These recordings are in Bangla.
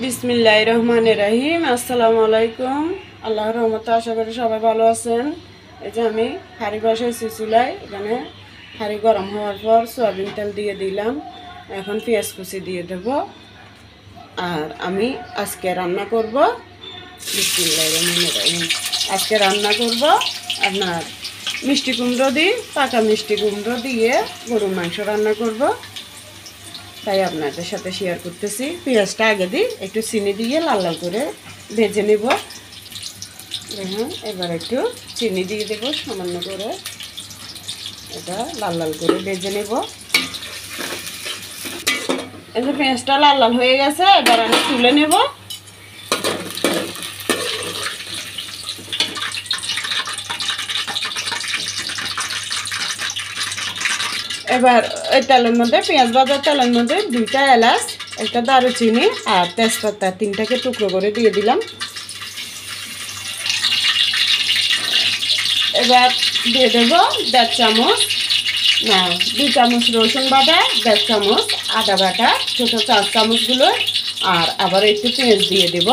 বিসমিল্লাহির রহমানির রহিম। আসসালামু আলাইকুম। আল্লাহর রহমতে আশা করি সবাই ভালো আছেন। এই যে আমি হাঁড়ি বসাইছি চুলায়। এখানে হাঁড়ি গরম হওয়ার পর সয়াবিন তেল দিয়ে দিলাম। এখন পেঁয়াজ কুচি দিয়ে দেব। আর আমি আজকে রান্না করব বিসমিল্লাহির রহমানির রহিম। আজকে রান্না করব আপনার মিষ্টি কুমড়ো দিয়ে, পাকা মিষ্টি কুমড়ো দিয়ে গরুর মাংস রান্না করব। তাই আপনাদের সাথে শেয়ার করতেছি। পেঁয়াজটা আগে দিই, একটু চিনি দিয়ে লাল লাল করে ভেজে নেব। দেখুন, এবার একটু চিনি দিয়ে দেবো সামান্য করে, এটা লাল লাল করে ভেজে নেব। এই যে পেঁয়াজটা লাল লাল হয়ে গেছে, এবার আমি তুলে নেব। এবার ওই তেলের মধ্যে, পেঁয়াজ ভাজার তেলের মধ্যে 2টা এলাচ, একটা দারুচিনি আর তেজপাতা 3টাকে টুকরো করে দিয়ে দিলাম। এবার দিয়ে দেবো 1.5 চামচ, না 2 চামচ রসুন বাটা, 1.5 চামচ আদা বাটা, ছোটো 4 চামচগুলো, আর আবার একটু পেঁয়াজ দিয়ে দেব।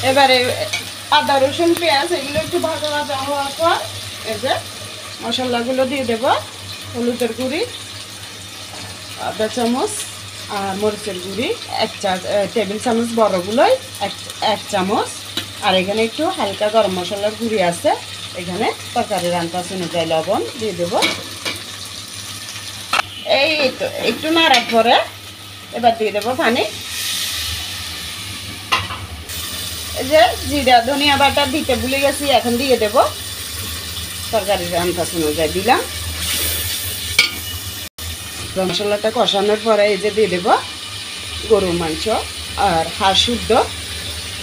এবারে আদা রসুন পেঁয়াজ এগুলো একটু ভাজা ভাজা হওয়ার পর এই যে মশলাগুলো দিয়ে দেব। হলুদের গুঁড়ি 1/2 চামচ, আর মরিচের গুঁড়ি 1 টেবিল চামচ, বড়গুলোই 1 চামচ, আর এখানে একটু হালকা গরম মশলার গুঁড়ি আছে। এখানে তরকারি রান্না অনুযায়ী লবণ দিয়ে দেব। এই তো একটু নাড়ার পরে এবার দিয়ে দেব পানি। এই যে জিরা ধনিয়া বাটা দিতে ভুলে গেছি, এখন দিয়ে দেব। তরকারির আন্দাজ অনুযায়ী দিলাম। মশলাটা কষানোর পরে এই যে দিয়ে দেব গরুর মাংস আর হাড় শুদ্ধ,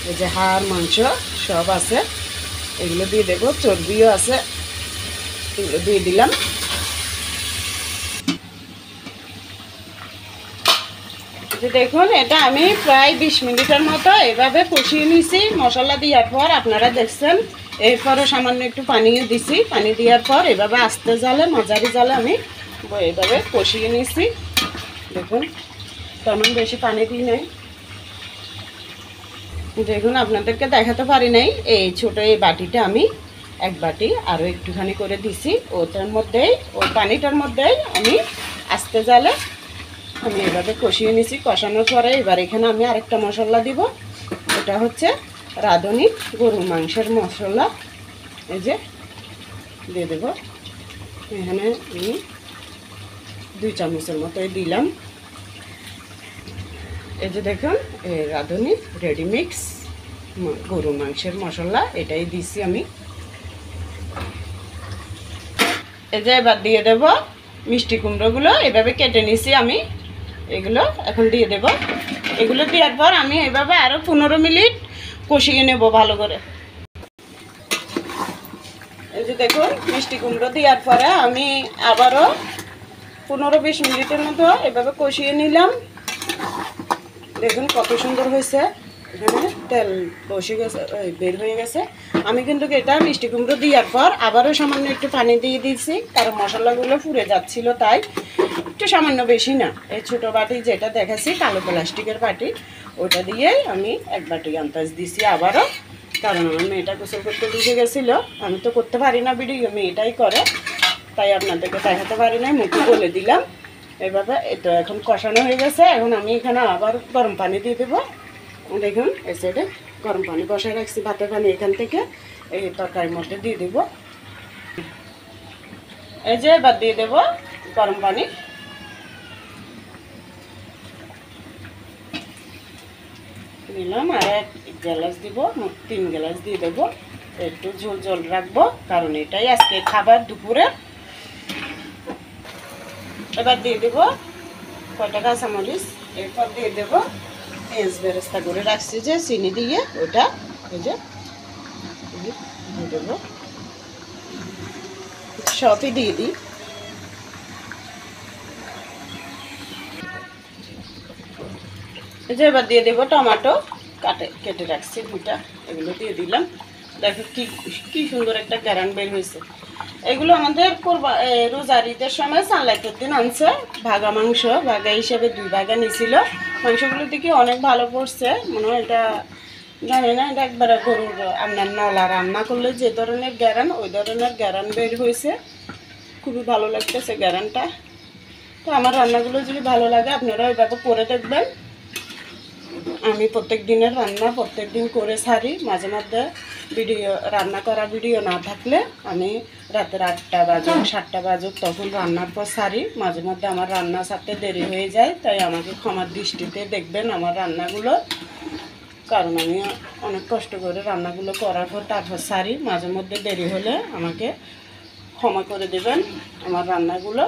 এই যে হাড় মাংস সব আছে, এগুলো দিয়ে দেব। চর্বিও আছে, এগুলো দিয়ে দিলাম। দেখুন, এটা আমি প্রায় 20 মিনিটের মতো এভাবে কষিয়ে নিয়েছি মশলা দেওয়ার পর। আপনারা দেখছেন, এরপরে সামান্য একটু পানিও দিছি। পানি দেওয়ার পর এভাবে আস্তে জালে, মাঝারি জালে আমি এইভাবে কষিয়ে নিয়েছি। দেখুন, তেমন বেশি পানি দিই নাই। দেখুন, আপনাদেরকে দেখাতে পারি নাই, এই ছোটো এই বাটিটা আমি 1 বাটি আরও একটুখানি করে দিছি। ওটার মধ্যেই, ওই পানিটার মধ্যেই আমি আস্তে জালে আমি এভাবে কষিয়ে নিছি। কষানোর পরে এবার এখানে আমি আরেকটা মশলা দিব। এটা হচ্ছে রাঁধুনি গরুর মাংসের মশলা, এই যে দিয়ে দেব। এখানে আমি 2 চামচের মতোই দিলাম। এই যে দেখুন, এই রাঁধুনি রেডিমিক্স গরুর মাংসের মশলা, এটাই দিছি আমি। এই যে এবার দিয়ে দেব মিষ্টি কুমড়োগুলো, এভাবে কেটে নিছি আমি, এগুলো এখন দিয়ে দেব। এগুলো দেওয়ার পর আমি এভাবে আরও 15 মিনিট কষিয়ে নেব ভালো করে। এই যে দেখুন, মিষ্টি কুমড়ো দেওয়ার পরে আমি আবারও 15-20 মিনিটের মতো এভাবে কষিয়ে নিলাম। দেখুন কত সুন্দর হয়েছে, এখানে তেল বসে গেছে, বের হয়ে গেছে। আমি কিন্তু এটা মিষ্টি কুমড়ো দেওয়ার পর আবারও সামান্য একটু পানি দিয়ে দিয়েছি, কারণ মশলাগুলো পুড়ে যাচ্ছিল, তাই একটু সামান্য, বেশি না। এই ছোটো বাটি যেটা দেখাচ্ছি, কালো প্লাস্টিকের বাটি, ওটা দিয়েই আমি 1 বাটি আন্দাজ দিছি আবারও। কারণ আমার মেয়েটা গোসল করতে ঢুকে গেছিলো, আমি তো করতে পারি না ভিডিও, মেয়েটাই করে, তাই আপনাদেরকে দেখাতে পারি না, মুখে বলে দিলাম। এভাবে এটা এখন কষানো হয়ে গেছে। এখন আমি এখানে আবার গরম পানি দিয়ে দেবো। দেখুন, এই সাইডে গরম পানি বসায় রাখছি, ভাতের পানি এখান থেকে এই তরকারির মধ্যে দিয়ে দেবো। এই যে এবার দিয়ে দেবো গরম পানি। দিলাম, আর 1 গ্লাস দিব, 3 গ্লাস দিয়ে দেবো। একটু ঝোল ঝোল রাখবো, কারণ এটাই আজকে খাবার দুপুরে। এবার দিয়ে দেবো কয়টা কাঁচামরিচ, এরপর দিয়ে দেবো পেঁয়াজ বেরেস্তা করে রাখছি যে চিনি দিয়ে, ওটা এই যে দিয়ে দেবো, সবই দিয়ে দিই। এই যে এবার দিয়ে দেবো টমেটো কেটে রাখছি 2টা, এগুলো দিয়ে দিলাম। দেখো কি সুন্দর একটা গ্যারান বের হয়েছে। এগুলো আমাদের রোজার ঈদের সময় সানলাইটের দিন আনছে ভাগা মাংস, ভাগা হিসেবে 2 ভাগা নিয়েছিল। মাংসগুলো দেখি অনেক ভালো পড়ছে, মনে হয় এটা জানি না, এটা একবারে গরুর আপনার নলা রান্না করলে যে ধরনের গ্যারান ওই ধরনের গ্যারান বের হয়েছে, খুবই ভালো লাগতেছে গ্যারানটা। তো আমার রান্নাগুলো যদি ভালো লাগে আপনারা ওইভাবে করে দেখবেন। আমি প্রত্যেক দিনের রান্না প্রত্যেক দিন করে ছাড়ি, মাঝে মধ্যে ভিডিও রান্না করা ভিডিও না থাকলে আমি রাতের 8টা বাজুক 7টা বাজুক তখন রান্নার পর ছাড়ি। মাঝে মধ্যে আমার রান্না ছাড়তে দেরি হয়ে যায়, তাই আমাকে ক্ষমার দৃষ্টিতে দেখবেন আমার রান্নাগুলো, কারণ আমি অনেক কষ্ট করে রান্নাগুলো করার পর তারপর ছাড়ি। মাঝে মধ্যে দেরি হলে আমাকে ক্ষমা করে দেবেন। আমার রান্নাগুলো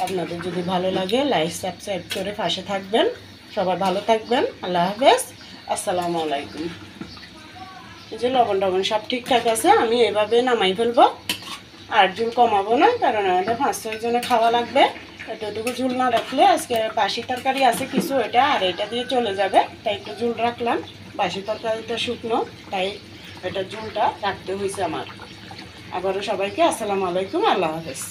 আপনাদের যদি ভালো লাগে লাইক সাবস্ক্রাইব করে পাশে থাকবেন। সবাই ভালো থাকবেন, আল্লাহ হাফেজ, আসসালামু আলাইকুম। এই যে লবণ টবণ সব ঠিকঠাক আছে, আমি এভাবে নামাই ফেলবো, আর ঝুল কমাবো না, কারণ আমাদের 5-6 জনে খাওয়া লাগবে। এতটুকু ঝুল না রাখলে আজকে বাসি তরকারি আছে কিছু, এটা আর এটা দিয়ে চলে যাবে, তাই একটু ঝুল রাখলাম। বাসি তরকারিটা শুকনো, তাই এটা ঝুলটা রাখতে হয়েছে আমার। আবারও সবাইকে আসসালামু আলাইকুম, আল্লাহ হাফেজ।